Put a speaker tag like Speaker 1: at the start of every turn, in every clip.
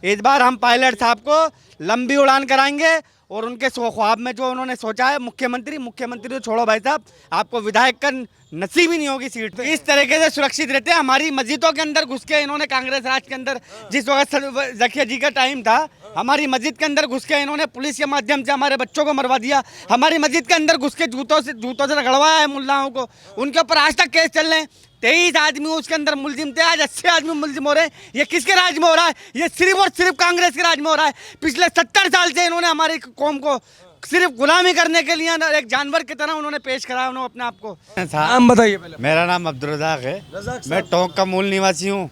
Speaker 1: इस बार हम पायलट साहब को लंबी उड़ान कराएंगे और उनके ख्वाब में जो उन्होंने सोचा है मुख्यमंत्री तो छोड़ो भाई साहब, आपको विधायक का नसीब ही नहीं होगी सीट। इस तरीके से सुरक्षित रहते हैं। हमारी मस्जिदों के अंदर घुस के इन्होंने कांग्रेस राज के अंदर, जिस वक्त जकिया जी का टाइम था, हमारी मस्जिद के अंदर घुस के इन्होंने पुलिस के माध्यम से हमारे बच्चों को मरवा दिया। हमारी मस्जिद के अंदर घुस के जूतों से रगड़वाया है मुल्लाओं को। उनके ऊपर आज तक केस चल रहे हैं। 23 आदमी उसके अंदर मुलजिम थे, आज 80 आदमी मुलजिम हो रहे हैं। ये किसके राज में हो रहा है? ये सिर्फ और सिर्फ कांग्रेस के राज में हो रहा है। पिछले 70 साल से इन्होंने हमारी कौम को सिर्फ गुलामी करने के लिए एक जानवर की तरह उन्होंने पेश करा उन्होंने अपने आप को।
Speaker 2: नाम बताइए पहले।
Speaker 1: मेरा नाम अब्दुल रज़ाक है, मैं टोंक का मूल निवासी हूँ।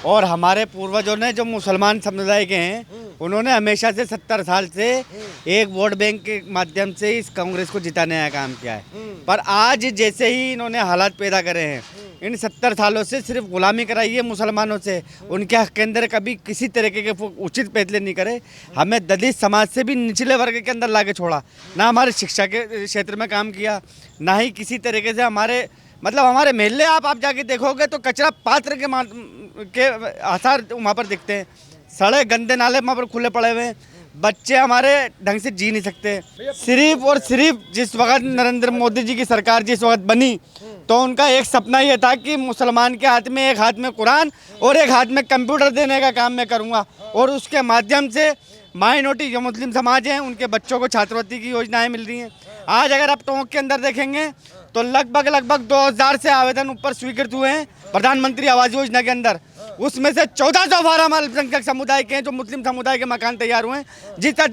Speaker 1: और हमारे पूर्वजों ने जो मुसलमान समुदाय के हैं, उन्होंने हमेशा से 70 साल से एक वोट बैंक के माध्यम से इस कांग्रेस को जिताने का काम किया है। पर आज जैसे ही इन्होंने हालात पैदा करे हैं, इन 70 सालों से सिर्फ गुलामी कराई है मुसलमानों से। उनके हक के अंदर कभी किसी तरीके के उचित फैसले नहीं करे। हमें दलित समाज से भी निचले वर्ग के अंदर लाके छोड़ा, ना हमारे शिक्षा के क्षेत्र में काम किया, ना ही किसी तरीके से हमारे हमारे महल्ले आप जाके देखोगे तो कचरा पात्र के आसार वहाँ पर दिखते हैं। सड़क गंदे नाले वहाँ पर खुले पड़े हुए हैं। बच्चे हमारे ढंग से जी नहीं सकते। सिर्फ और सिर्फ जिस वक्त नरेंद्र मोदी जी की सरकार जिस वक्त बनी, तो उनका एक सपना ये था कि मुसलमान के हाथ में एक हाथ में कुरान और एक हाथ में कंप्यूटर देने का काम मैं करूँगा, और उसके माध्यम से माइनॉरिटी जो मुस्लिम समाज हैं उनके बच्चों को छात्रवृत्ति की योजनाएं मिल रही हैं। आज अगर आप टोंक के अंदर देखेंगे तो लगभग 2000 से आवेदन ऊपर स्वीकृत हुए हैं प्रधानमंत्री आवास योजना के अंदर। उसमें से 1412 अल्पसंख्यक समुदाय के हैं, जो मुस्लिम समुदाय के मकान तैयार हुए हैं।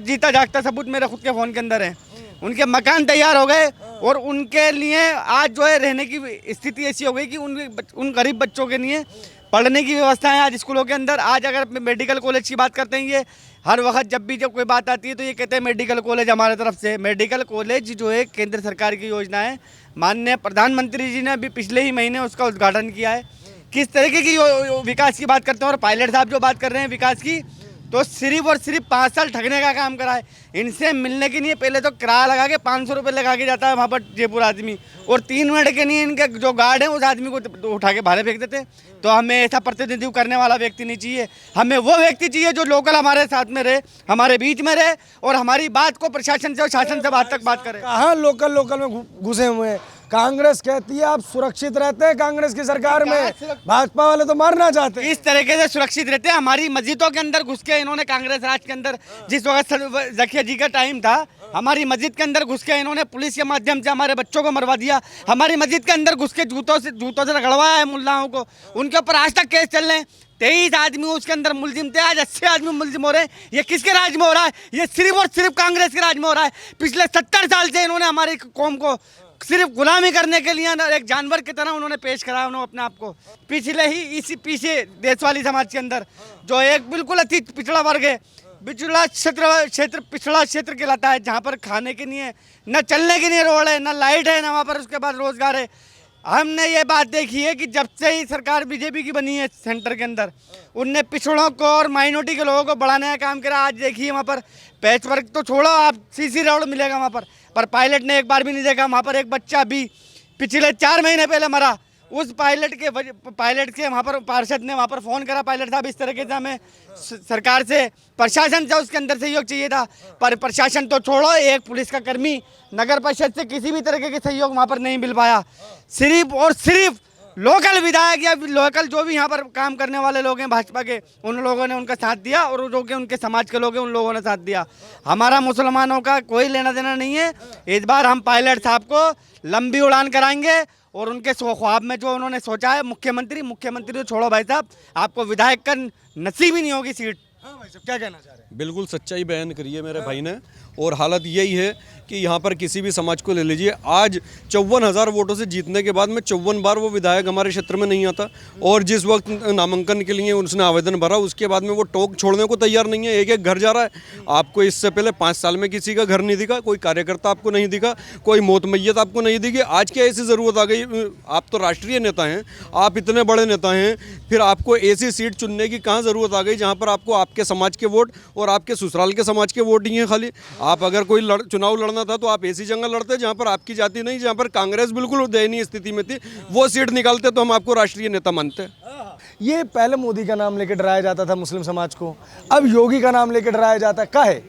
Speaker 1: जीता जागता सबूत मेरे खुद के फ़ोन के अंदर है। उनके मकान तैयार हो गए और उनके लिए आज जो है रहने की स्थिति ऐसी हो गई कि उन गरीब बच्चों के लिए पढ़ने की व्यवस्था है आज स्कूलों के अंदर। आज अगर मेडिकल कॉलेज की बात करते हैं, ये हर वक्त जब कोई बात आती है तो ये कहते हैं मेडिकल कॉलेज हमारे तरफ से। मेडिकल कॉलेज जो है केंद्र सरकार की योजना है। माननीय प्रधानमंत्री जी ने अभी पिछले ही महीने उसका उद्घाटन किया है। किस तरीके की विकास की बात करते हैं, और पायलट साहब जो बात कर रहे हैं विकास की, तो सिर्फ और सिर्फ 5 साल ठगने का काम करा है। इनसे मिलने के लिए पहले तो किराया लगा के 500 रुपये लगा के जाता है वहाँ पर जयपुर आदमी, और 3 मिनट के लिए इनके जो गार्ड हैं उस आदमी को उठा के बाहर फेंक देते। तो हमें ऐसा प्रतिनिधित्व करने वाला व्यक्ति नहीं चाहिए। हमें वो व्यक्ति चाहिए जो लोकल हमारे साथ में रहे, हमारे बीच में रहे, और हमारी बात को प्रशासन से और शासन से बात तक बात करे।
Speaker 2: कहाँ लोकल में घुसे हुए हैं। कांग्रेस कहती है आप सुरक्षित रहते हैं कांग्रेस की सरकार में, भाजपा वाले तो मारना चाहते हैं।
Speaker 1: इस तरीके से सुरक्षित रहते हैं। हमारी मस्जिदों के अंदर घुस के इन्होंने कांग्रेस राज के अंदर, जिस वक्त जकिया जी का टाइम था, हमारी मस्जिद के अंदर घुस के इन्होंने पुलिस के माध्यम से हमारे बच्चों को मरवा दिया। हमारी मस्जिद के अंदर घुस के जूतों से रगड़वाया है मुल्लाओं को। उनके ऊपर आज तक केस चल रहे हैं। 23 आदमी उसके अंदर मुलजिम थे, आज 80 आदमी मुलजिम हो रहे हैं। ये किसके राज में हो रहा है? ये सिर्फ और सिर्फ कांग्रेस के राज में हो रहा है। पिछले 70 साल से इन्होंने हमारी कौम को सिर्फ गुलामी करने के लिए एक जानवर की तरह उन्होंने पेश करा उन्होंने अपने आप को। पीछे देशवाली समाज के अंदर जो एक बिल्कुल अति पिछड़ा वर्ग है, पिछड़ा क्षेत्र कहलाता है, जहाँ पर खाने के लिए न चलने के लिए रोड है, न लाइट है, न वहाँ पर उसके बाद रोजगार है। हमने ये बात देखी है कि जब से ही सरकार बीजेपी की बनी है सेंटर के अंदर, उनने पिछड़ों को और माइनॉरिटी के लोगों को बढ़ाने का काम करा। आज देखिए वहाँ पर पैच वर्क तो छोड़ो, आप सीसी रोड मिलेगा वहाँ पर पायलट ने एक बार भी नहीं देखा। वहाँ पर एक बच्चा भी पिछले 4 महीने पहले मरा। उस पायलट के वहाँ पर पार्षद ने वहाँ पर फ़ोन करा, पायलट साहब इस तरीके से हमें सरकार से, प्रशासन से उसके अंदर सहयोग चाहिए था। पर प्रशासन तो छोड़ो, एक पुलिस का कर्मी, नगर परिषद से किसी भी तरीके के सहयोग वहाँ पर नहीं मिल पाया। सिर्फ और सिर्फ लोकल विधायक या लोकल जो भी यहाँ पर काम करने वाले लोग हैं भाजपा के, उन लोगों ने उनका साथ दिया, और जो कि उनके समाज के लोग हैं उन लोगों ने साथ दिया। हमारा मुसलमानों का कोई लेना देना नहीं है। इस बार हम पायलट साहब को लंबी उड़ान कराएंगे और उनके ख्वाब में जो उन्होंने सोचा है मुख्यमंत्री तो छोड़ो भाई साहब, आपको विधायक का नसीब ही नहीं होगी सीट।
Speaker 2: हाँ भाई साहब, क्या कहना चाह रहे हैं?
Speaker 3: बिल्कुल सच्चाई बयान करी है मेरे भाई ने। और हालत यही है कि यहाँ पर किसी भी समाज को ले लीजिए, आज 54,000 वोटों से जीतने के बाद में 54 बार वो विधायक हमारे क्षेत्र में नहीं आता। और जिस वक्त नामांकन के लिए उसने आवेदन भरा, उसके बाद में वो टोंक छोड़ने को तैयार नहीं है। एक घर जा रहा है। आपको इससे पहले 5 साल में किसी का घर नहीं दिखा, कोई कार्यकर्ता आपको नहीं दिखा, कोई मौत मैयत आपको नहीं दिखी। आज क्या ऐसी ज़रूरत आ गई? आप तो राष्ट्रीय नेता हैं, आप इतने बड़े नेता हैं, फिर आपको ऐसी सीट चुनने की कहाँ ज़रूरत आ गई जहाँ पर आपको आपके समाज के वोट और आपके ससुराल के समाज के वोट ही हैं खाली? आप अगर कोई चुनाव लड़ना था तो आप ऐसी जगह लड़ते जहां पर आपकी जाति नहीं, जहां पर कांग्रेस बिल्कुल दयनीय स्थिति में थी, वो सीट निकालते तो हम आपको राष्ट्रीय नेता मानते।
Speaker 2: ये पहले मोदी का नाम लेके डराया जाता था मुस्लिम समाज को, अब योगी का नाम लेके डराया जाता है, काहे?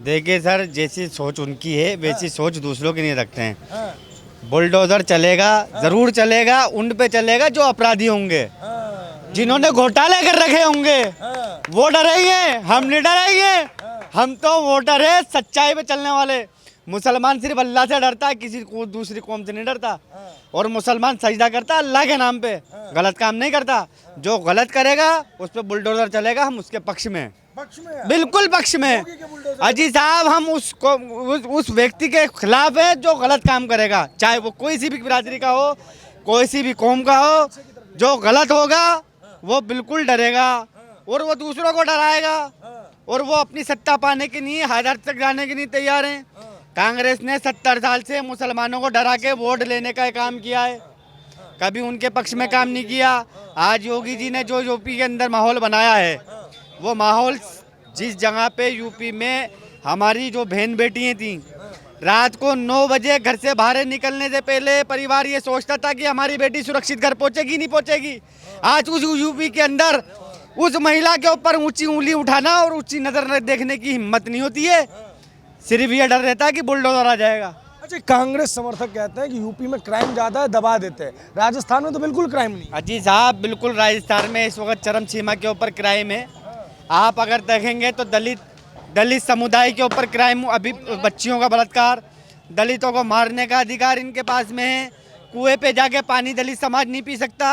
Speaker 1: देखिए सर, जैसी सोच उनकी है वैसी सोच दूसरों की नहीं रखते हैं। बुलडोजर चलेगा, जरूर चलेगा, उन पे चलेगा जो अपराधी होंगे, जिन्होंने घोटाले कर रखे होंगे, वो डरेंगे, हम नहीं डरेंगे। हम तो वोटर है सच्चाई पे चलने वाले। मुसलमान सिर्फ अल्लाह से डरता है, किसी को दूसरी कौम से नहीं डरता। और मुसलमान सजदा करता है अल्लाह के नाम पे, गलत काम नहीं करता। जो गलत करेगा उस पर बुलडोजर चलेगा, हम उसके पक्ष में, बिल्कुल पक्ष में। अजी साहब, हम उस व्यक्ति के खिलाफ है जो गलत काम करेगा, चाहे वो कोई सी भी बिरादरी का हो, कोई सी भी कौम का हो। जो गलत होगा वो बिल्कुल डरेगा और वो दूसरों को डराएगा, और वो अपनी सत्ता पाने के लिए हजार तक जाने के लिए तैयार हैं। कांग्रेस ने 70 साल से मुसलमानों को डरा के वोट लेने का काम किया है, कभी उनके पक्ष में काम नहीं किया। आज योगी जी ने जो यूपी के अंदर माहौल बनाया है, वो माहौल जिस जगह पे यूपी में हमारी जो बहन बेटियाँ थीं, रात को 9 बजे घर से बाहर निकलने से पहले परिवार ये सोचता था कि हमारी बेटी सुरक्षित घर पहुंचेगी नहीं पहुंचेगी। आज उस यूपी के अंदर उस महिला के ऊपर ऊंची उंगली उठाना और ऊंची नजर देखने की हिम्मत नहीं होती है, सिर्फ ये डर रहता है कि बुलडोजर आ जाएगा।
Speaker 2: अच्छा, कांग्रेस समर्थक कहते हैं कि यूपी में क्राइम ज़्यादा है, दबा देते हैं, राजस्थान में तो बिल्कुल क्राइम नहीं।
Speaker 1: अजी साहब, बिल्कुल राजस्थान में इस वक्त चरम सीमा के ऊपर क्राइम है। आप अगर देखेंगे तो दलित समुदाय के ऊपर क्राइम, अभी बच्चियों का बलात्कार, दलितों को मारने का अधिकार इनके पास में है। कुएं पे जाके पानी दलित समाज नहीं पी सकता।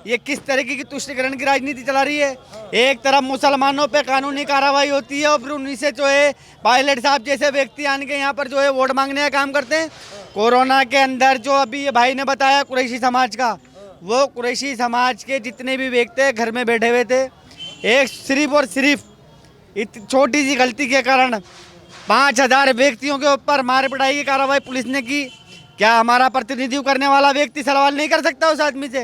Speaker 1: ये किस तरीके की तुष्टीकरण की राजनीति चला रही है। एक तरफ मुसलमानों पे कानूनी कार्रवाई होती है और फिर उन्हीं से जो है पायलट साहब जैसे व्यक्ति आने के यहाँ पर जो है वोट मांगने का काम करते हैं। कोरोना के अंदर जो अभी ये भाई ने बताया कुरैशी समाज का, वो कुरैशी समाज के जितने भी व्यक्ति घर में बैठे हुए थे, एक सिर्फ और सिर्फ छोटी सी गलती के कारण 5000 व्यक्तियों के ऊपर मार पिटाई की कार्रवाई पुलिस ने की। क्या हमारा प्रतिनिधित्व करने वाला व्यक्ति सवाल नहीं कर सकता उस आदमी से?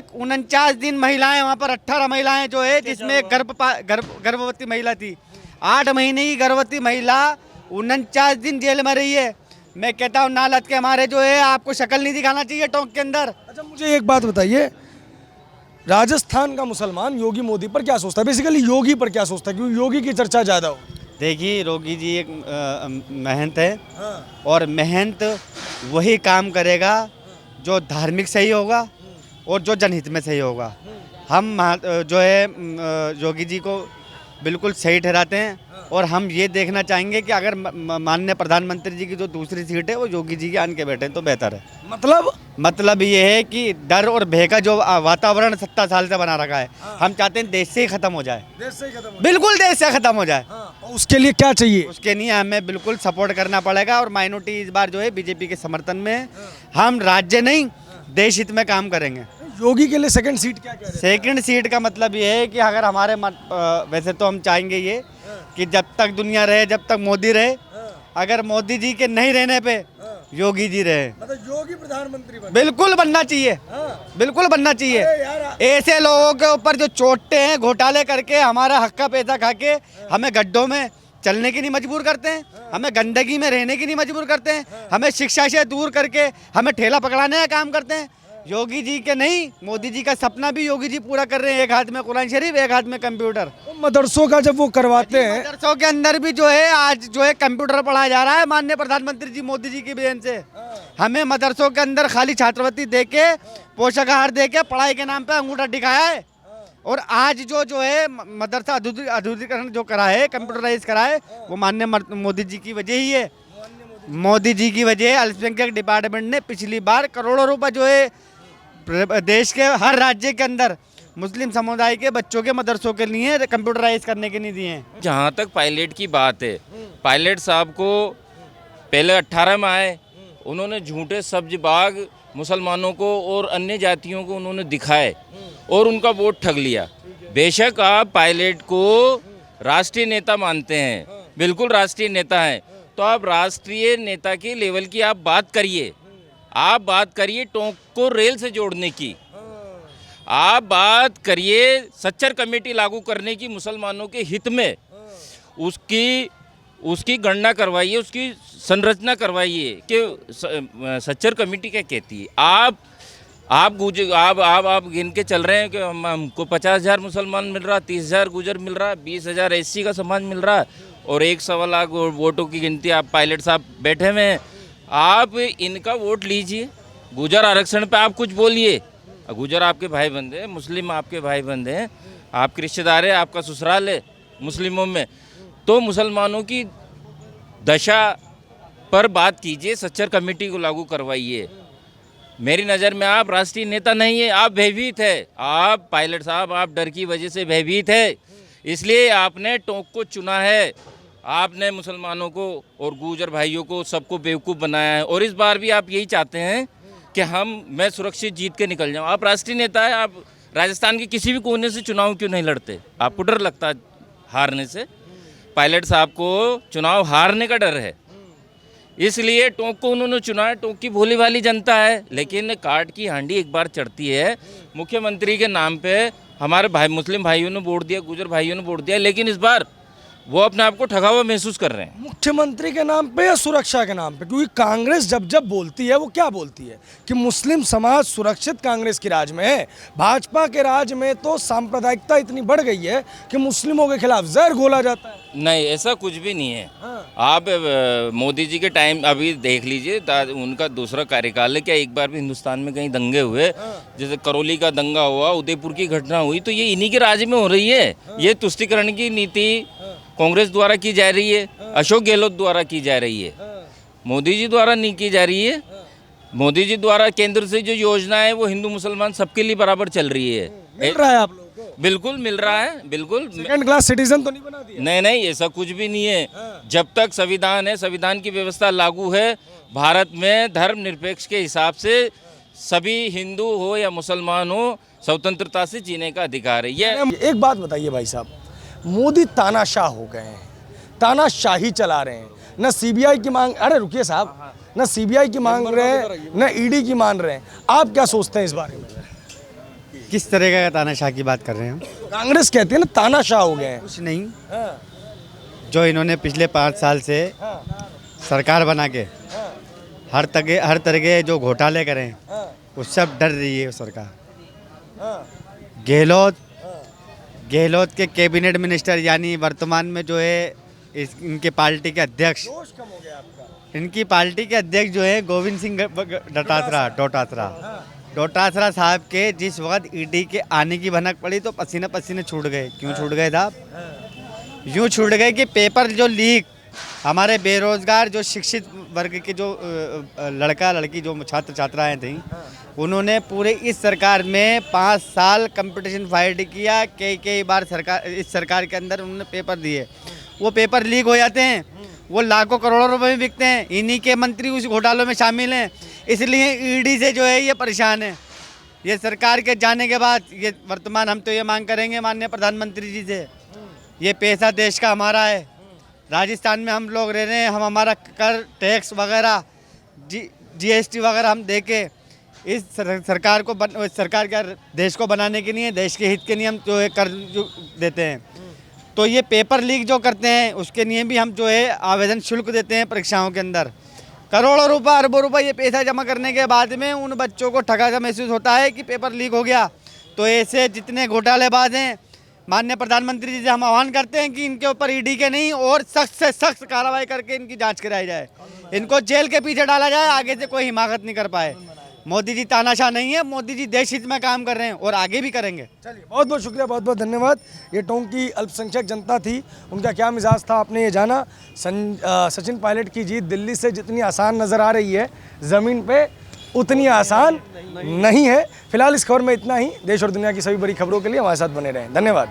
Speaker 1: 49 दिन महिलाएं वहाँ पर 18 महिलाएं जो है, जिसमें गर्भवती महिला थी, 8 महीने की गर्भवती महिला 49 दिन जेल में रही है। मैं कहता हूँ नालत के हमारे जो है आपको शक्ल नहीं दिखाना चाहिए टोंक के अंदर।
Speaker 2: अच्छा, मुझे एक बात बताइए, राजस्थान का मुसलमान योगी मोदी पर क्या सोचता है, बेसिकली योगी पर क्या सोचता है, क्योंकि योगी की चर्चा ज़्यादा हो?
Speaker 1: देखिए, योगी जी एक महंत है, और महंत वही काम करेगा जो धार्मिक सही होगा और जो जनहित में सही होगा। हम जो है योगी जी को बिल्कुल सही ठहराते हैं, और हम ये देखना चाहेंगे कि अगर माननीय प्रधानमंत्री जी की जो दूसरी सीट है वो योगी जी के आन के बैठे तो बेहतर है। मतलब ये है कि डर और भय का जो वातावरण 70 साल से बना रखा है, हम चाहते हैं देश से ही खत्म हो जाए। बिल्कुल देश से खत्म हो जाए।
Speaker 2: उसके लिए क्या चाहिए?
Speaker 1: उसके लिए हमें बिल्कुल सपोर्ट करना पड़ेगा, और माइनॉरिटी इस बार जो है बीजेपी के समर्थन में, हम राज्य नहीं देश हित में काम करेंगे।
Speaker 2: योगी के लिए सेकंड सीट क्या कह रहे हैं?
Speaker 1: सेकंड सीट का मतलब ये है कि अगर हमारे वैसे तो हम चाहेंगे ये कि जब तक दुनिया रहे, जब तक मोदी रहे, अगर मोदी जी के नहीं रहने पे योगी जी रहे,
Speaker 2: मतलब योगी प्रधानमंत्री
Speaker 1: बिल्कुल बनना चाहिए। बिल्कुल बनना चाहिए। ऐसे लोगों के ऊपर जो चोटते हैं, घोटाले करके हमारा हक का पैसा खा के हमें गड्ढों में चलने की नहीं मजबूर करते हैं, हमें गंदगी में रहने की नहीं मजबूर करते हैं, हमें शिक्षा से दूर करके हमें ठेला पकड़ाने का काम करते हैं। योगी जी के नहीं, मोदी जी का सपना भी योगी जी पूरा कर रहे हैं। एक हाथ में कुरान शरीफ, एक हाथ में कंप्यूटर।
Speaker 2: तो मदरसों का जब वो करवाते हैं,
Speaker 1: मदरसों के अंदर भी जो है आज जो है कंप्यूटर पढ़ाया जा रहा है माननीय प्रधानमंत्री जी मोदी जी की देन से। हमें मदरसों के अंदर खाली छात्रवृत्ति दे के, पोषक आहार दे के, पढ़ाई के नाम पे अंगूठा दिखाया है। और आज जो है मदरसा आधुनिकीकरण जो करा है, कंप्यूटराइज करा है, वो माननीय मोदी जी की वजह ही है। मोदी जी की वजह अल्पसंख्यक डिपार्टमेंट ने पिछली बार करोड़ों रुपए जो है देश के हर राज्य के अंदर मुस्लिम समुदाय के बच्चों के मदरसों के लिए कंप्यूटराइज करने के नहीं दिए हैं।
Speaker 4: जहाँ तक पायलट की बात है, पायलट साहब को पहले 18 में आए, उन्होंने झूठे सब्ज बाग मुसलमानों को और अन्य जातियों को उन्होंने दिखाए और उनका वोट ठग लिया। बेशक आप पायलट को राष्ट्रीय नेता मानते हैं, बिल्कुल राष्ट्रीय नेता हैं, तो आप राष्ट्रीय नेता के लेवल की आप बात करिए। आप बात करिए टोंक को रेल से जोड़ने की, आप बात करिए सच्चर कमेटी लागू करने की मुसलमानों के हित में, उसकी गणना करवाइए, उसकी संरचना करवाइए कि सच्चर कमेटी क्या कहती है। आप गिन के चल रहे हैं कि हमको 50,000 मुसलमान मिल रहा, 30,000 गुजर मिल रहा, 20,000 एससी का समाज मिल रहा, और 1 लाख वोटों की गिनती आप पायलट साहब बैठे हुए हैं। आप इनका वोट लीजिए, गुजर आरक्षण पे आप कुछ बोलिए। गुजर आपके भाई बंदे हैं, मुस्लिम आपके भाई बंदे हैं, आपके रिश्तेदार है, आपका ससुराल है मुस्लिमों में, तो मुसलमानों की दशा पर बात कीजिए, सच्चर कमेटी को लागू करवाइए। मेरी नज़र में आप राष्ट्रीय नेता नहीं है, आप भयभीत है। आप पायलट साहब, आप डर की वजह से भयभीत है, इसलिए आपने टोंक को चुना है। आपने मुसलमानों को और गुजर भाइयों को सबको बेवकूफ़ बनाया है, और इस बार भी आप यही चाहते हैं कि मैं सुरक्षित जीत के निकल जाऊं। आप राष्ट्रीय नेता है, आप राजस्थान के किसी भी कोने से चुनाव क्यों नहीं लड़ते? आपको डर लगता है हारने से? पायलट साहब को चुनाव हारने का डर है, इसलिए टोंक को उन्होंने चुना है। टोंक की भोली भाली जनता है, लेकिन काट की हांडी एक बार चढ़ती है। मुख्यमंत्री के नाम पे हमारे भाई मुस्लिम भाइयों ने वोट दिया, गुजर भाइयों ने वोट दिया, लेकिन इस बार वो अपने आप को ठगा हुआ महसूस कर रहे हैं।
Speaker 2: मुख्यमंत्री के नाम पे या सुरक्षा के नाम पे? क्योंकि कांग्रेस जब जब बोलती है वो क्या बोलती है कि मुस्लिम समाज सुरक्षित कांग्रेस की राज में है। भाजपा के राज में तो सांप्रदायिकता इतनी बढ़ गई है कि मुस्लिमों के खिलाफ जहर घोला जाता है।
Speaker 4: नहीं, ऐसा कुछ भी नहीं है। आप मोदी जी के टाइम अभी देख लीजिए, उनका दूसरा कार्यकाल है, क्या एक बार भी हिंदुस्तान में कहीं दंगे हुए? जैसे करौली का दंगा हुआ, उदयपुर की घटना हुई, तो ये इन्हीं के राज में हो रही है। ये तुष्टीकरण की नीति कांग्रेस द्वारा की जा रही है, अशोक गहलोत द्वारा की जा रही है, मोदी जी द्वारा नहीं की जा रही है। मोदी जी द्वारा केंद्र से जो योजना है वो हिंदू मुसलमान सबके लिए बराबर चल रही है।
Speaker 2: मिल रहा है आप लोगों को?
Speaker 4: बिल्कुल मिल रहा है, बिल्कुल।
Speaker 2: सेकंड क्लास सिटीजन तो नहीं बना दिया?
Speaker 4: नहीं, ऐसा कुछ भी नहीं है। जब तक संविधान है, संविधान की व्यवस्था लागू है, भारत में धर्मनिरपेक्ष के हिसाब से सभी हिंदू हो या मुसलमान हो, स्वतंत्रता से जीने का अधिकार है। ये
Speaker 2: एक बात बताइए भाई साहब, मोदी तानाशाह हो गए हैं, तानाशाही चला रहे हैं, न सीबीआई की मांग, अरे रुकिए साहब, न सीबीआई की मांग रहे हैं, न ईडी की मान रहे हैं। आप क्या सोचते हैं इस बारे में?
Speaker 1: किस तरह का तानाशाह की बात कर रहे हैं हम?
Speaker 2: कांग्रेस कहती है ना तानाशाह हो गए हैं।
Speaker 1: कुछ नहीं, जो इन्होंने पिछले 5 साल से सरकार बना के हर तरह के जो घोटाले करें, उस सब डर रही है सरकार। गहलोत के कैबिनेट मिनिस्टर, यानी वर्तमान में जो है इनके पार्टी के अध्यक्ष, इनकी पार्टी के अध्यक्ष जो है गोविंद सिंह डोटासरा साहब के जिस वक्त ईडी के आने की भनक पड़ी तो पसीने पसीने छूट गए। क्यों छूट गए साहब? यूँ छूट गए कि पेपर जो लीक, हमारे बेरोजगार जो शिक्षित वर्ग के जो लड़का लड़की जो छात्र छात्राएं थीं, उन्होंने पूरे इस सरकार में 5 साल कंपटीशन फाइट किया। कई बार इस सरकार के अंदर उन्होंने पेपर दिए, वो पेपर लीक हो जाते हैं, वो लाखों करोड़ों रुपए में बिकते हैं। इन्हीं के मंत्री उस घोटालों में शामिल हैं, इसलिए ईडी से जो है ये परेशान है। ये सरकार के जाने के बाद ये वर्तमान हम तो ये मांग करेंगे माननीय प्रधानमंत्री जी से, ये पैसा देश का हमारा है, राजस्थान में हम लोग रह रहे हैं, हम हमारा कर टैक्स वगैरह जीएसटी वगैरह हम दे के इस सरकार को सरकार क्या देश को बनाने के लिए, देश के हित के लिए हम जो है कर जो देते हैं। तो ये पेपर लीक जो करते हैं उसके लिए भी हम जो है आवेदन शुल्क देते हैं परीक्षाओं के अंदर। करोड़ों रुपए अरबों रुपए ये पैसा जमा करने के बाद में उन बच्चों को ठगा सा महसूस होता है कि पेपर लीक हो गया। तो ऐसे जितने घोटालेबाज हैं, माननीय प्रधानमंत्री जी से हम आह्वान करते हैं कि इनके ऊपर ईडी के नहीं और सख्त से सख्त कार्रवाई करके इनकी जांच कराई जाए, इनको जेल के पीछे डाला जाए, आगे से कोई हिमाकत नहीं कर पाए। मोदी जी तानाशाह नहीं है, मोदी जी देश हित में काम कर रहे हैं और आगे भी करेंगे।
Speaker 2: चलिए, बहुत बहुत शुक्रिया, बहुत बहुत धन्यवाद। ये टोंक की अल्पसंख्यक जनता थी, उनका क्या मिजाज था आपने ये जाना। सचिन पायलट की जीत दिल्ली से जितनी आसान नज़र आ रही है, ज़मीन पे उतनी आसान नहीं है। फिलहाल इस खबर में इतना ही। देश और दुनिया की सभी बड़ी खबरों के लिए हमारे साथ बने रहें। धन्यवाद।